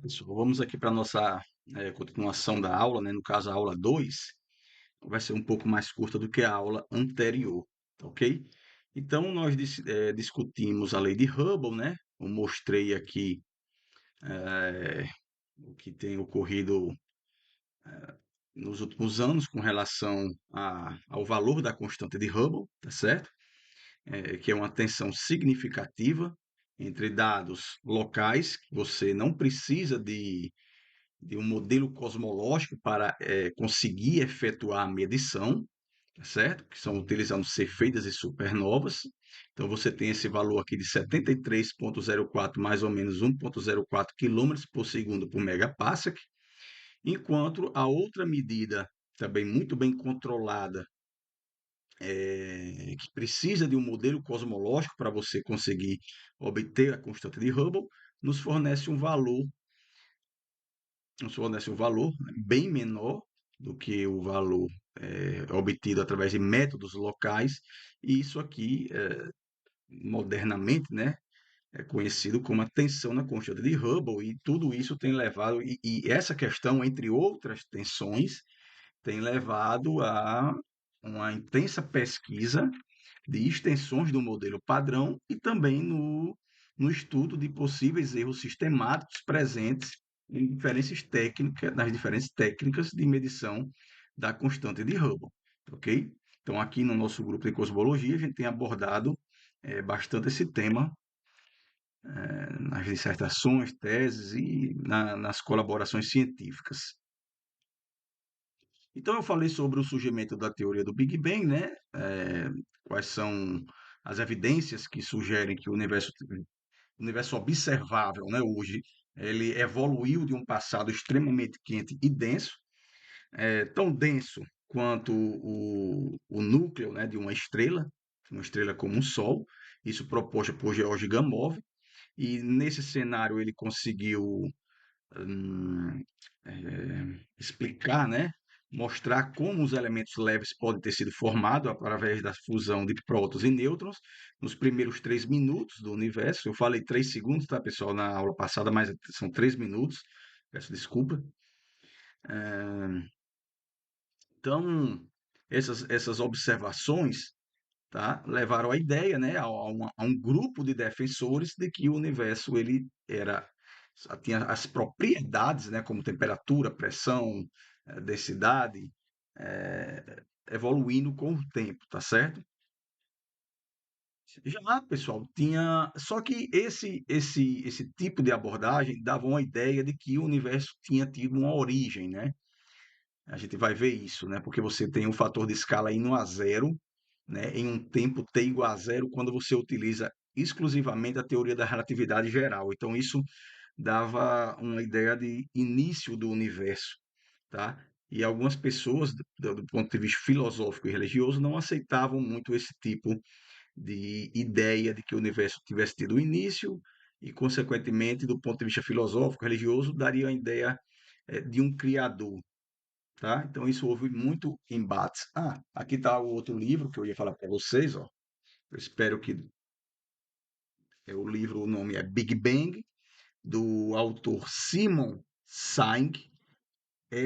Pessoal, vamos aqui para a nossa continuação da aula, né? No caso, a aula 2 vai ser um pouco mais curta do que a aula anterior, tá ok? Então, nós discutimos a lei de Hubble, né? Eu mostrei aqui o que tem ocorrido nos últimos anos com relação ao valor da constante de Hubble, tá certo? Que é uma tensão significativa entre dados locais, que você não precisa de um modelo cosmológico para conseguir efetuar a medição, tá certo? Que são utilizando cefeidas e supernovas. Então você tem esse valor aqui de 73,04, mais ou menos 1,04 quilômetros por segundo por megaparsec, enquanto a outra medida, também muito bem controlada, que precisa de um modelo cosmológico para você conseguir obter a constante de Hubble, nos fornece um valor bem menor do que o valor obtido através de métodos locais, e isso aqui, modernamente, né, é conhecido como a tensão na constante de Hubble, e tudo isso tem levado, e essa questão, entre outras tensões, tem levado a uma intensa pesquisa de extensões do modelo padrão e também no estudo de possíveis erros sistemáticos presentes nas diferentes técnicas de medição da constante de Hubble, ok? Então, aqui no nosso grupo de cosmologia, a gente tem abordado bastante esse tema nas dissertações, teses e nas colaborações científicas. Então, eu falei sobre o surgimento da teoria do Big Bang, né? Quais são as evidências que sugerem que o universo observável, né, hoje, ele evoluiu de um passado extremamente quente e denso, tão denso quanto o núcleo, né, de uma estrela como um Sol, isso proposto por George Gamow, e nesse cenário ele conseguiu hum, explicar, né, mostrar como os elementos leves podem ter sido formados através da fusão de prótons e nêutrons nos primeiros 3 minutos do universo. Eu falei 3 segundos, tá, pessoal, na aula passada, mas são 3 minutos. Peço desculpa. Então, essas observações, tá, levaram à ideia, né, a um grupo de defensores de que o universo ele tinha as propriedades, né, como temperatura, pressão, densidade, evoluindo com o tempo, tá certo? Já, pessoal, tinha. Só que esse tipo de abordagem dava uma ideia de que o universo tinha tido uma origem, né? A gente vai ver isso, né? Porque você tem um fator de escala indo a zero, né? Em um tempo t igual a zero, quando você utiliza exclusivamente a teoria da relatividade geral. Então, isso dava uma ideia de início do universo, tá? E algumas pessoas, do ponto de vista filosófico e religioso, não aceitavam muito esse tipo de ideia de que o universo tivesse tido início e, consequentemente, do ponto de vista filosófico, religioso, daria a ideia de um criador, tá? Então isso houve muito embate. Ah, aqui está o outro livro que eu ia falar para vocês, ó. Eu espero que o livro, o nome é Big Bang, do autor Simon Sang,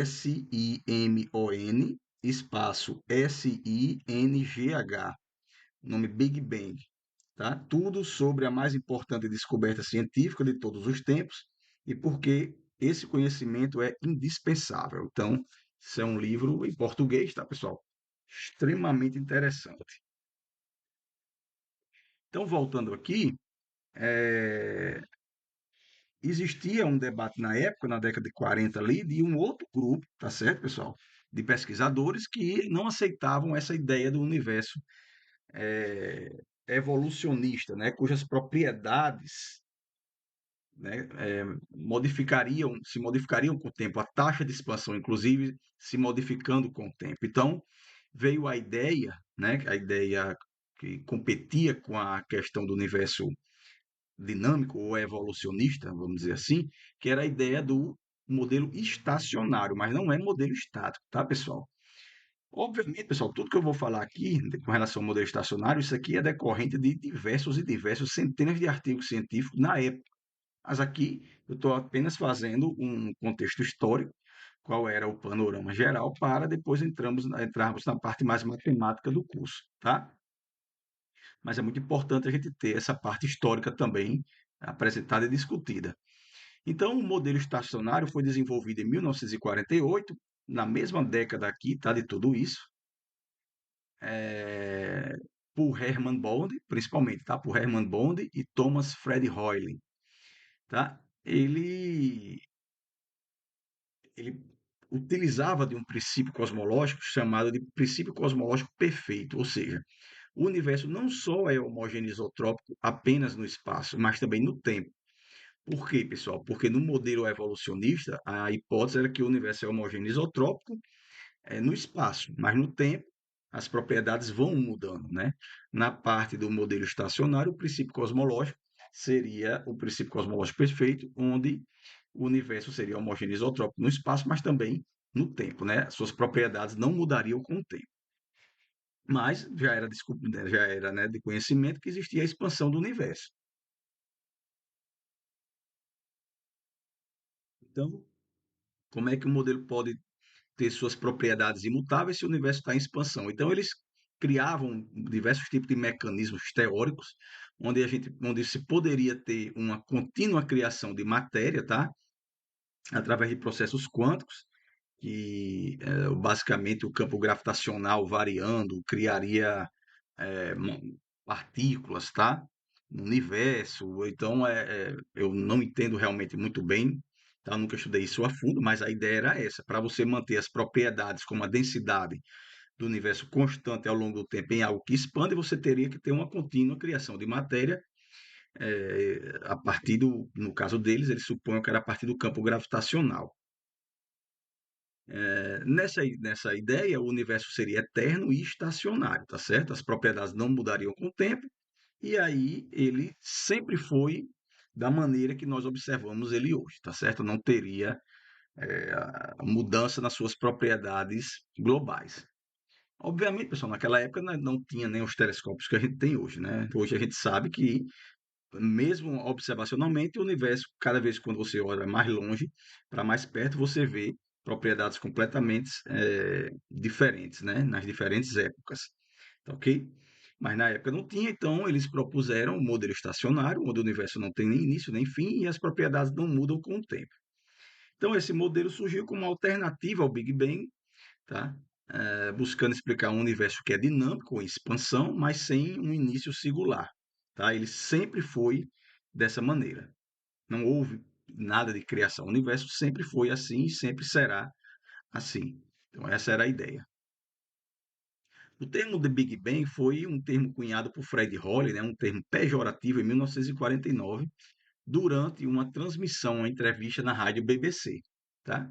Simon, espaço Singh, nome Big Bang, tá? Tudo sobre a mais importante descoberta científica de todos os tempos e por que esse conhecimento é indispensável. Então, isso é um livro em português, tá, pessoal? Extremamente interessante. Então, voltando aqui, eh, existia um debate na época, na década de 40 ali, de um outro grupo, tá certo, pessoal? De pesquisadores que não aceitavam essa ideia do universo eh, evolucionista, né? Cujas propriedades, né, se modificariam com o tempo, a taxa de expansão, inclusive, se modificando com o tempo. Então, veio a ideia, né, a ideia que competia com a questão do universo dinâmico ou evolucionista, vamos dizer assim, que era a ideia do modelo estacionário, mas não é modelo estático, tá, pessoal? Obviamente, pessoal, tudo que eu vou falar aqui com relação ao modelo estacionário, isso aqui é decorrente de diversos e diversos centenas de artigos científicos na época, Mas aqui eu estou apenas fazendo um contexto histórico, qual era o panorama geral, para depois entrarmos na parte mais matemática do curso, tá? Mas é muito importante a gente ter essa parte histórica também apresentada e discutida. Então, o modelo estacionário foi desenvolvido em 1948, na mesma década aqui, tá, de tudo isso, eh, por Hermann Bond, principalmente, tá? Por Hermann Bond e Thomas Fred Hoyle, tá? Ele utilizava de um princípio cosmológico chamado de princípio cosmológico perfeito, ou seja, o universo não só é homogeneisotrópico apenas no espaço, mas também no tempo. Por quê, pessoal? Porque no modelo evolucionista, a hipótese era que o universo é homogeneisotrópico no espaço, mas no tempo as propriedades vão mudando, né? Na parte do modelo estacionário, o princípio cosmológico seria o princípio cosmológico perfeito, onde o universo seria homogêneo isotrópico no espaço, mas também no tempo, né? Suas propriedades não mudariam com o tempo. Mas já era, né, de conhecimento que existia a expansão do universo. Então, como é que o modelo pode ter suas propriedades imutáveis se o universo está em expansão? Então, eles criavam diversos tipos de mecanismos teóricos onde se poderia ter uma contínua criação de matéria, tá? Através de processos quânticos, que basicamente o campo gravitacional variando criaria é, partículas, tá? No universo. Então, eu não entendo realmente muito bem, tá? Eu nunca estudei isso a fundo, mas a ideia era essa, para você manter as propriedades como a densidade do universo constante ao longo do tempo em algo que expande, você teria que ter uma contínua criação de matéria a partir no caso deles, eles supõem que era a partir do campo gravitacional. Nessa ideia, o universo seria eterno e estacionário, tá certo? As propriedades não mudariam com o tempo, e aí ele sempre foi da maneira que nós observamos ele hoje, tá certo? Não teria a mudança nas suas propriedades globais. Obviamente, pessoal, naquela época não tinha nem os telescópios que a gente tem hoje, né? Hoje a gente sabe que, mesmo observacionalmente, o universo, cada vez que quando você olha mais longe para mais perto, você vê propriedades completamente diferentes, né? Nas diferentes épocas, tá ok? Mas na época não tinha, então eles propuseram um modelo estacionário, onde o universo não tem nem início nem fim e as propriedades não mudam com o tempo. Então esse modelo surgiu como uma alternativa ao Big Bang, tá? Buscando explicar um universo que é dinâmico, em expansão, mas sem um início singular, tá? Ele sempre foi dessa maneira. Não houve nada de criação. O universo sempre foi assim e sempre será assim. Então essa era a ideia. O termo de Big Bang foi um termo cunhado por Fred Hoyle, né, um termo pejorativo em 1949, durante uma transmissão, uma entrevista na rádio BBC, tá?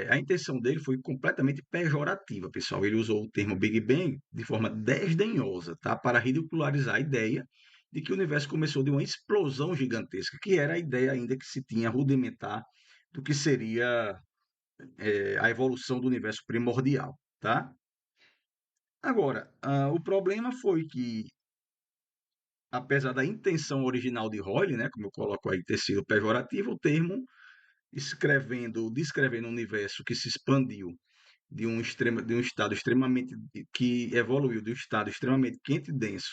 A intenção dele foi completamente pejorativa, pessoal. Ele usou o termo Big Bang de forma desdenhosa, tá? Para ridicularizar a ideia de que o universo começou de uma explosão gigantesca, que era a ideia ainda que se tinha rudimentar do que seria a evolução do universo primordial, tá? Agora, o problema foi que, apesar da intenção original de Hoyle, né, como eu coloco aí, ter sido pejorativo, o termo descrevendo um universo que se expandiu de um estado extremamente que evoluiu de um estado extremamente quente e denso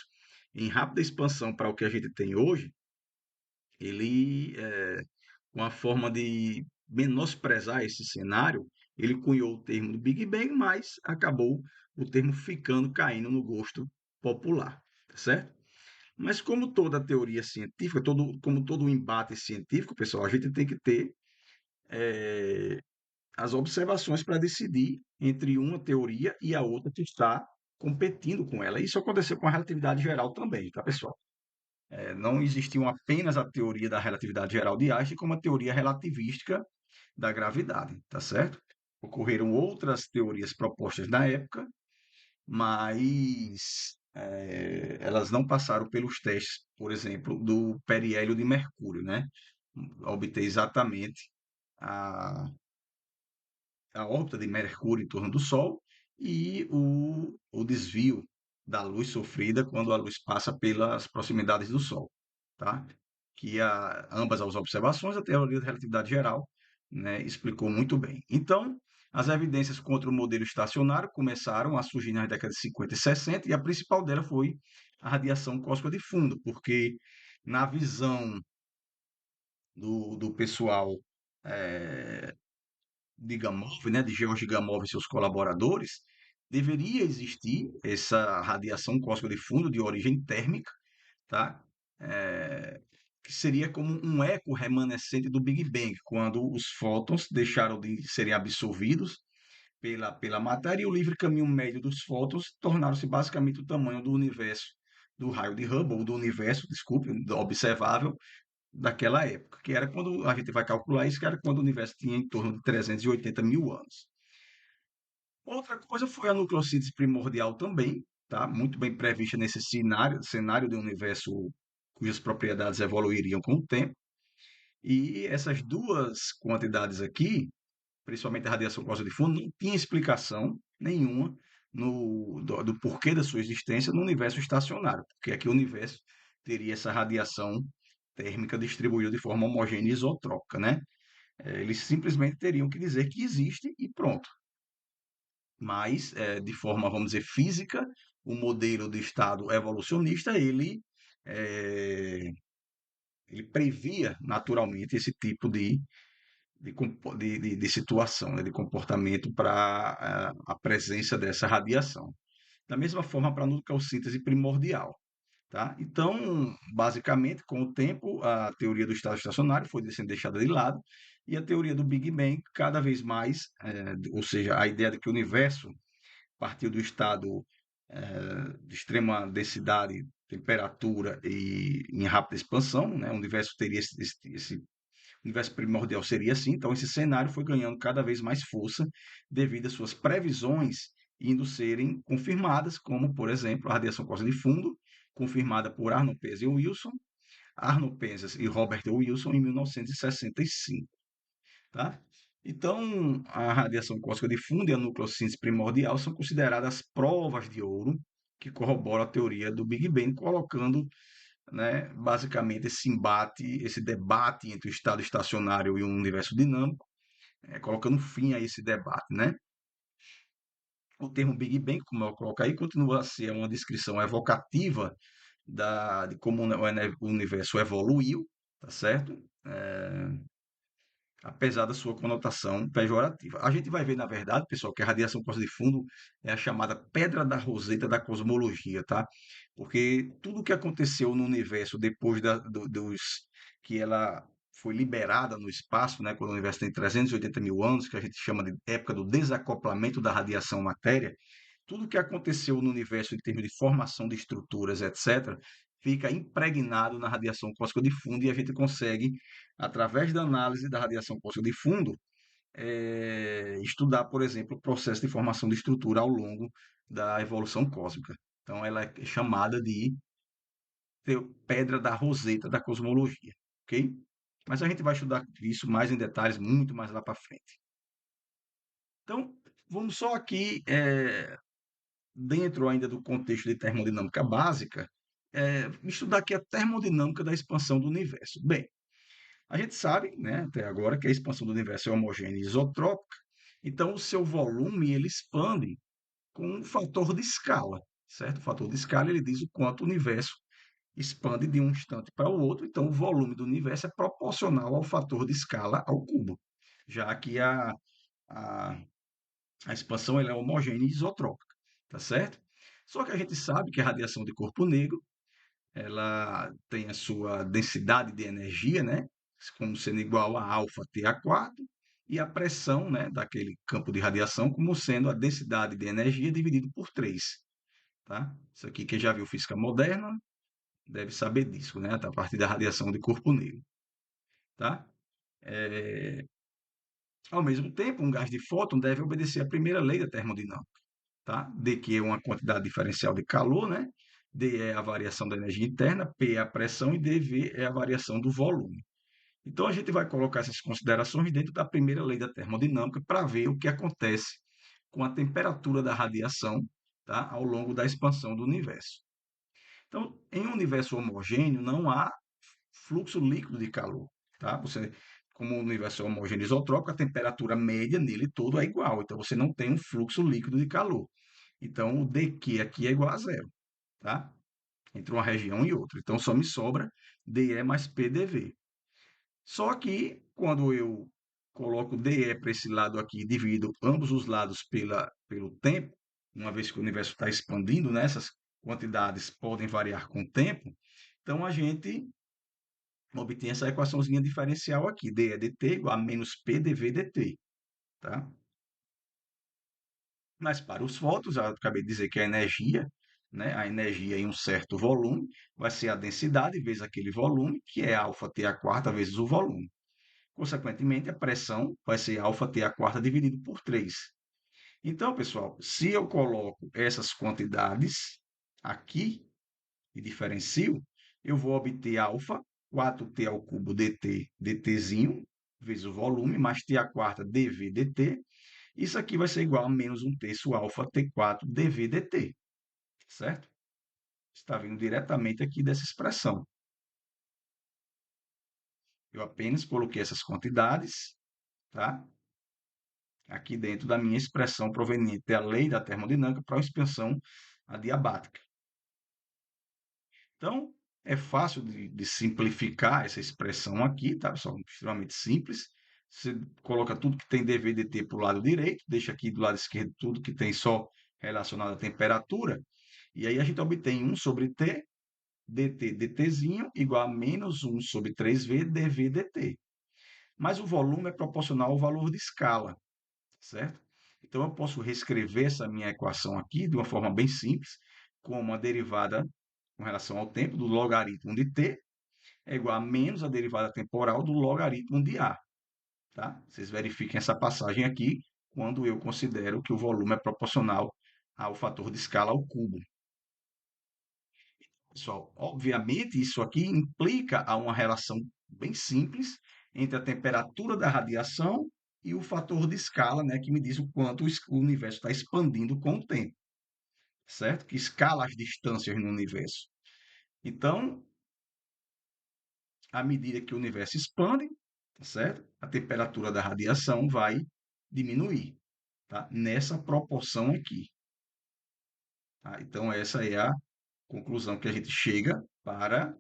em rápida expansão para o que a gente tem hoje, ele uma forma de menosprezar esse cenário, ele cunhou o termo do Big Bang, mas acabou o termo ficando caindo no gosto popular, tá certo? Mas como toda teoria científica, como todo embate científico, pessoal, a gente tem que ter as observações para decidir entre uma teoria e a outra que está competindo com ela. Isso aconteceu com a relatividade geral também, tá, pessoal? Não existiu apenas a teoria da relatividade geral de Einstein, como a teoria relativística da gravidade, tá certo? Ocorreram outras teorias propostas na época, mas elas não passaram pelos testes, por exemplo, do periélio de Mercúrio, né? Obter exatamente a, a órbita de Mercúrio em torno do Sol e o desvio da luz sofrida quando a luz passa pelas proximidades do Sol, tá? que ambas as observações, a teoria da relatividade geral, né, explicou muito bem. Então, as evidências contra o modelo estacionário começaram a surgir nas décadas de 50 e 60, e a principal dela foi a radiação cósmica de fundo, porque na visão do pessoal eh, de Gamov, né, de George Gamov e seus colaboradores, deveria existir essa radiação cósmica de fundo de origem térmica, tá? Eh, que seria como um eco remanescente do Big Bang, quando os fótons deixaram de serem absorvidos pela matéria e o livre caminho médio dos fótons tornaram-se basicamente o tamanho do universo, do raio de Hubble, ou do universo, desculpe, do observável daquela época, que era quando a gente vai calcular isso, que era quando o universo tinha em torno de 380 mil anos. Outra coisa foi a nucleossíntese primordial também, tá? Muito bem prevista nesse cenário de um universo cujas propriedades evoluiriam com o tempo. E essas duas quantidades aqui, principalmente a radiação cósmica de fundo, não tinha explicação nenhuma do porquê da sua existência no universo estacionário, porque aqui o universo teria essa radiação térmica distribuída de forma homogênea e isotrópica, né? Eles simplesmente teriam que dizer que existe e pronto. Mas, de forma, vamos dizer, física, o modelo de estado evolucionista, eh, ele previa naturalmente esse tipo de situação, né, de comportamento para a presença dessa radiação. Da mesma forma, para a nucleossíntese primordial. Tá? Então, basicamente, com o tempo, a teoria do estado estacionário foi sendo deixada de lado e a teoria do Big Bang cada vez mais, ou seja, a ideia de que o universo partiu do estado de extrema densidade, temperatura e em rápida expansão, né? O universo teria esse universo primordial seria assim, então esse cenário foi ganhando cada vez mais força devido às suas previsões indo serem confirmadas, como, por exemplo, a radiação cósmica de fundo, confirmada por Arnold Penzias e Wilson, Arnold Penzias e Robert Wilson em 1965, tá? Então, a radiação cósmica de fundo e a nucleossíntese primordial são consideradas provas de ouro que corroboram a teoria do Big Bang, colocando, né, basicamente esse debate entre o estado estacionário e o universo dinâmico, colocando fim a esse debate, né? O termo Big Bang, como eu coloco aí, continua a ser uma descrição evocativa de como o universo evoluiu, tá certo? Apesar da sua conotação pejorativa. A gente vai ver, na verdade, pessoal, que a radiação cósmica de fundo é a chamada pedra da roseta da cosmologia, tá? Porque tudo o que aconteceu no universo depois que ela foi liberada no espaço, né, quando o universo tem 380 mil anos, que a gente chama de época do desacoplamento da radiação matéria, tudo o que aconteceu no universo em termos de formação de estruturas, etc., fica impregnado na radiação cósmica de fundo e a gente consegue, através da análise da radiação cósmica de fundo, estudar, por exemplo, o processo de formação de estrutura ao longo da evolução cósmica. Então, ela é chamada de pedra da roseta da cosmologia, ok? Mas a gente vai estudar isso mais em detalhes, muito mais lá para frente. Então, vamos só aqui dentro ainda do contexto de termodinâmica básica, estudar aqui a termodinâmica da expansão do universo. Bem, a gente sabe, né, até agora, que a expansão do universo é homogênea e isotrópica, então o seu volume ele expande com um fator de escala, certo? O fator de escala ele diz o quanto o universo expande de um instante para o outro, então o volume do universo é proporcional ao fator de escala ao cubo, já que a a expansão ela é homogênea e isotrópica, tá certo? Só que a gente sabe que a radiação de corpo negro, ela tem a sua densidade de energia, né? Como sendo igual a alfa TA4, e a pressão, né, daquele campo de radiação como sendo a densidade de energia dividido por 3, tá? Isso aqui quem já viu física moderna deve saber disso, né? A partir da radiação de corpo negro, tá? É, Ao mesmo tempo, um gás de fóton deve obedecer à primeira lei da termodinâmica, tá? D que é uma quantidade diferencial de calor, né? D é a variação da energia interna, P é a pressão e dV é a variação do volume. Então a gente vai colocar essas considerações dentro da primeira lei da termodinâmica para ver o que acontece com a temperatura da radiação, tá? Ao longo da expansão do universo. Então, em um universo homogêneo não há fluxo líquido de calor, tá? Como o universo é homogêneo isotrópico, a temperatura média nele todo é igual, então você não tem um fluxo líquido de calor. Então, o dQ aqui é igual a zero, tá? Entre uma região e outra. Então, só me sobra dE mais PdV. Só que, quando eu coloco dE para esse lado aqui e divido ambos os lados pelo tempo, uma vez que o universo está expandindo, né, essas quantidades podem variar com o tempo, então a gente obtém essa equaçãozinha diferencial aqui, dE dt igual a menos P dV dt, tá? Mas para os fótons, eu acabei de dizer que a energia, né, a energia em um certo volume, vai ser a densidade vezes aquele volume, que é alfa T a quarta vezes o volume. Consequentemente, a pressão vai ser alfa T a quarta dividido por 3. Então, pessoal, se eu coloco essas quantidades aqui e diferencio, eu vou obter alfa 4t ao cubo dt, dtzinho, vezes o volume, mais t a quarta dv dt. Isso aqui vai ser igual a menos 1/3 alfa T4 dV dt, certo? Está vindo diretamente aqui dessa expressão. Eu apenas coloquei essas quantidades, tá? Aqui dentro da minha expressão proveniente da lei da termodinâmica para a expansão adiabática. Então, é fácil de simplificar essa expressão aqui, tá, pessoal? Extremamente simples. Você coloca tudo que tem dV dt para o lado direito, deixa aqui do lado esquerdo tudo que tem só relacionado à temperatura, e aí a gente obtém 1 sobre T, dt, dtzinho, igual a menos 1 sobre 3V, dV dt. Mas o volume é proporcional ao valor de escala, certo? Então, eu posso reescrever essa minha equação aqui de uma forma bem simples, como a derivada com relação ao tempo do logaritmo de t é igual a menos a derivada temporal do logaritmo de a. Tá? Vocês verifiquem essa passagem aqui quando eu considero que o volume é proporcional ao fator de escala ao cubo. Pessoal, obviamente isso aqui implica a uma relação bem simples entre a temperatura da radiação e o fator de escala, né, que me diz o quanto o universo está expandindo com o tempo, certo? Que escala as distâncias no universo. Então, à medida que o universo expande, tá certo? A temperatura da radiação vai diminuir, tá? Nessa proporção aqui, tá? Então, essa é a conclusão que a gente chega para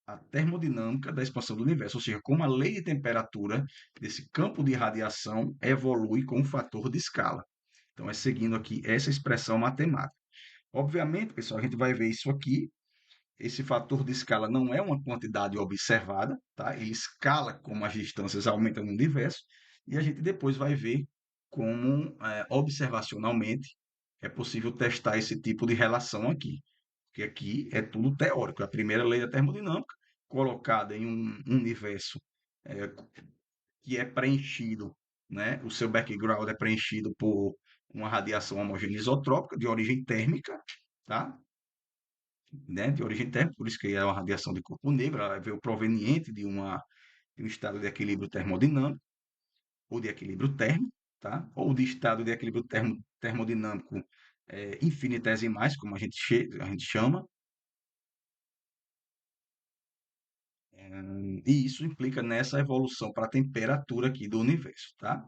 a termodinâmica da expansão do universo, ou seja, como a lei de temperatura desse campo de radiação evolui com o fator de escala. Então, é seguindo aqui essa expressão matemática. Obviamente, pessoal, a gente vai ver isso aqui. Esse fator de escala não é uma quantidade observada, tá? Ele escala como as distâncias aumentam no universo, e a gente depois vai ver como, observacionalmente, é possível testar esse tipo de relação aqui. Porque aqui é tudo teórico. A primeira lei da termodinâmica, colocada em um universo eh, que é preenchido, né? O seu background é preenchido por uma radiação homogênea isotrópica de origem térmica, tá? Né? De origem térmica, por isso que é uma radiação de corpo negro, ela veio proveniente de um estado de equilíbrio termodinâmico ou de equilíbrio térmico, tá? Ou de estado de equilíbrio termodinâmico infinitesimais, como a gente chama. E isso implica nessa evolução para a temperatura aqui do universo, tá?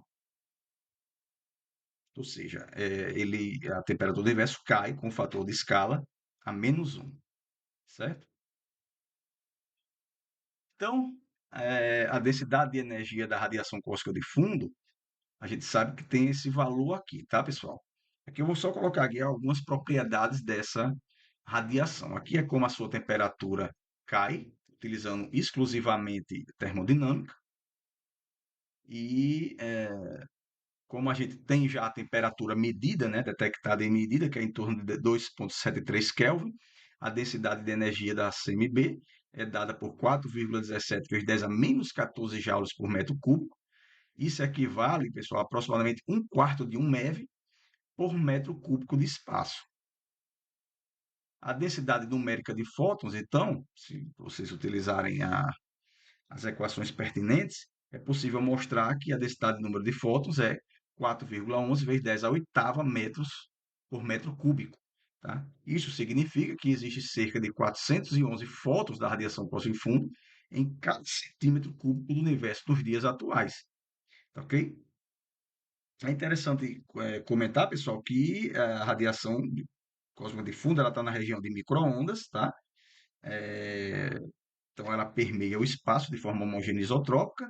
Ou seja, a temperatura do universo cai com o fator de escala a menos 1, certo? Então, a densidade de energia da radiação cósmica de fundo, a gente sabe que tem esse valor aqui, tá, pessoal? Aqui eu vou só colocar aqui algumas propriedades dessa radiação. Aqui é como a sua temperatura cai, utilizando exclusivamente termodinâmica, e como a gente tem já a temperatura medida, né, detectada em medida, que é em torno de 2,73 Kelvin, a densidade de energia da CMB é dada por 4,17 vezes 10 a menos 14 joules por metro cúbico. Isso equivale, pessoal, a aproximadamente 1/4 de 1 MeV por metro cúbico de espaço. A densidade numérica de fótons, então, se vocês utilizarem as equações pertinentes, é possível mostrar que a densidade de número de fótons é 4,11 vezes 10 a oitava metros por metro cúbico. tá? Isso significa que existe cerca de 411 fótons da radiação cósmica de fundo em cada centímetro cúbico do universo nos dias atuais, tá ok? É interessante comentar, pessoal, que a radiação cósmica de fundo ela está na região de micro-ondas, tá? É, então ela permeia o espaço de forma homogênea e isotrópica.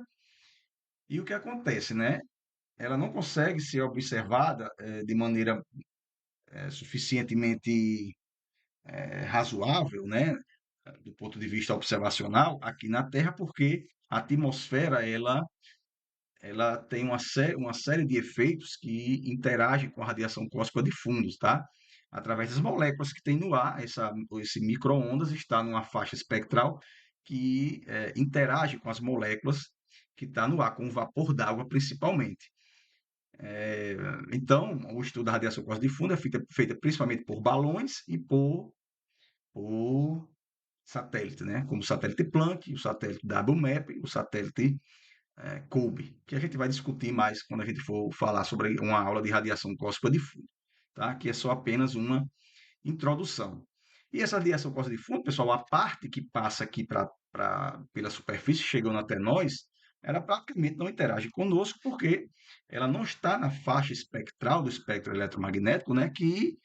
E o que acontece, né? Ela não consegue ser observada de maneira suficientemente razoável, né? Do ponto de vista observacional aqui na Terra, porque a atmosfera ela tem uma série de efeitos que interagem com a radiação cósmica de fundos, tá? Através das moléculas que tem no ar, esse micro-ondas está numa faixa espectral que interage com as moléculas que está no ar, com o vapor d'água principalmente. Então, o estudo da radiação cósmica de fundo é feita principalmente por balões e por satélite, né? Como o satélite Planck, o satélite WMAP, o satélite COBE, que a gente vai discutir mais quando a gente for falar sobre uma aula de radiação cósmica de fundo, tá? Que é só apenas uma introdução. E essa radiação cósmica de fundo, pessoal, a parte que passa aqui pela superfície, chegando até nós, ela praticamente não interage conosco, porque ela não está na faixa espectral do espectro eletromagnético, né, que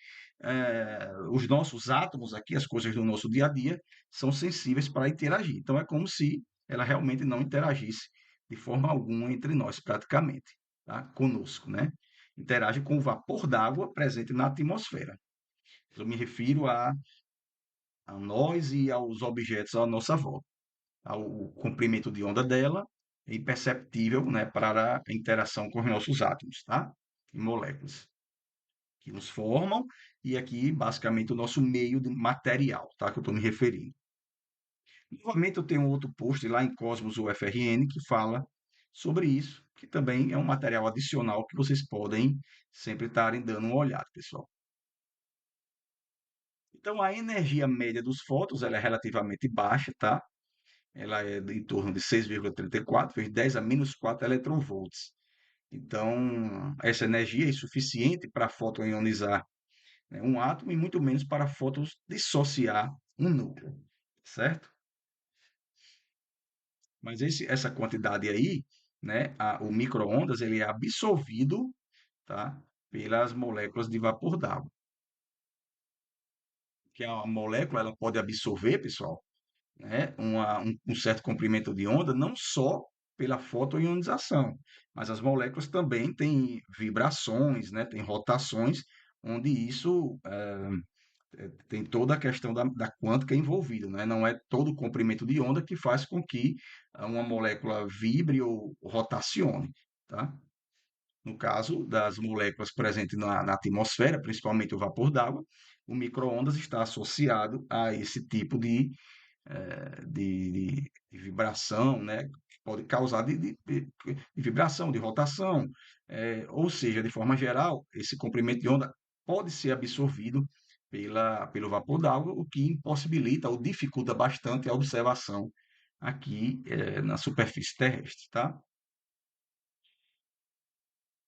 os nossos átomos aqui, as coisas do nosso dia a dia, são sensíveis para interagir. Então, é como se ela realmente não interagisse de forma alguma entre nós, praticamente, tá? Conosco, né? Interage com o vapor d'água presente na atmosfera. Eu me refiro a nós e aos objetos à nossa volta. O comprimento de onda dela é imperceptível, né, para a interação com os nossos átomos, tá? E moléculas que nos formam, e aqui, basicamente, o nosso meio de material, tá? Que eu estou me referindo. Novamente, eu tenho um outro post lá em Cosmos UFRN que fala sobre isso, que também é um material adicional que vocês podem sempre estarem dando uma olhada, pessoal. Então, a energia média dos fótons ela é relativamente baixa, tá? Ela é em torno de 6,34 vezes 10 a menos 4 eletronvolts. Então, essa energia é insuficiente para fóton ionizar, né, um átomo e muito menos para fótons dissociar um núcleo, certo? Mas essa quantidade aí, né, o micro-ondas, ele é absorvido, tá, pelas moléculas de vapor d'água. Que a molécula ela pode absorver, pessoal, né, um certo comprimento de onda, não só pela fotoionização, mas as moléculas também têm vibrações, né, têm rotações, onde isso tem toda a questão da quântica envolvida, né? Não é todo o comprimento de onda que faz com que uma molécula vibre ou rotacione, tá? No caso das moléculas presentes na atmosfera, principalmente o vapor d'água, o micro-ondas está associado a esse tipo de vibração, né? Que pode causar de vibração, de rotação, ou seja, de forma geral, esse comprimento de onda pode ser absorvido pelo vapor d'água, o que impossibilita ou dificulta bastante a observação aqui na superfície terrestre, tá?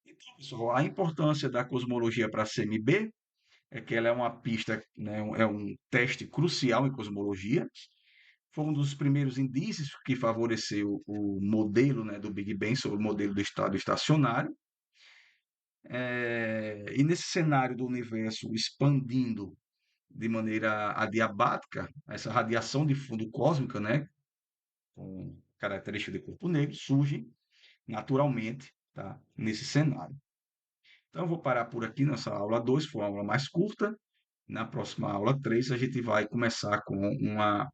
Então, pessoal, a importância da cosmologia para a CMB é que ela é uma pista, né, é um teste crucial em cosmologia. Foi um dos primeiros indícios que favoreceu o modelo, né, do Big Bang sobre o modelo do estado estacionário. E nesse cenário do universo expandindo de maneira adiabática, essa radiação de fundo cósmica, né, com característica de corpo negro, surge naturalmente, tá, nesse cenário. Então, eu vou parar por aqui nessa aula 2, foi uma aula mais curta. Na próxima aula 3, a gente vai começar com uma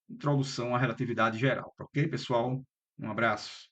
introdução à relatividade geral, tá ok, pessoal? Um abraço.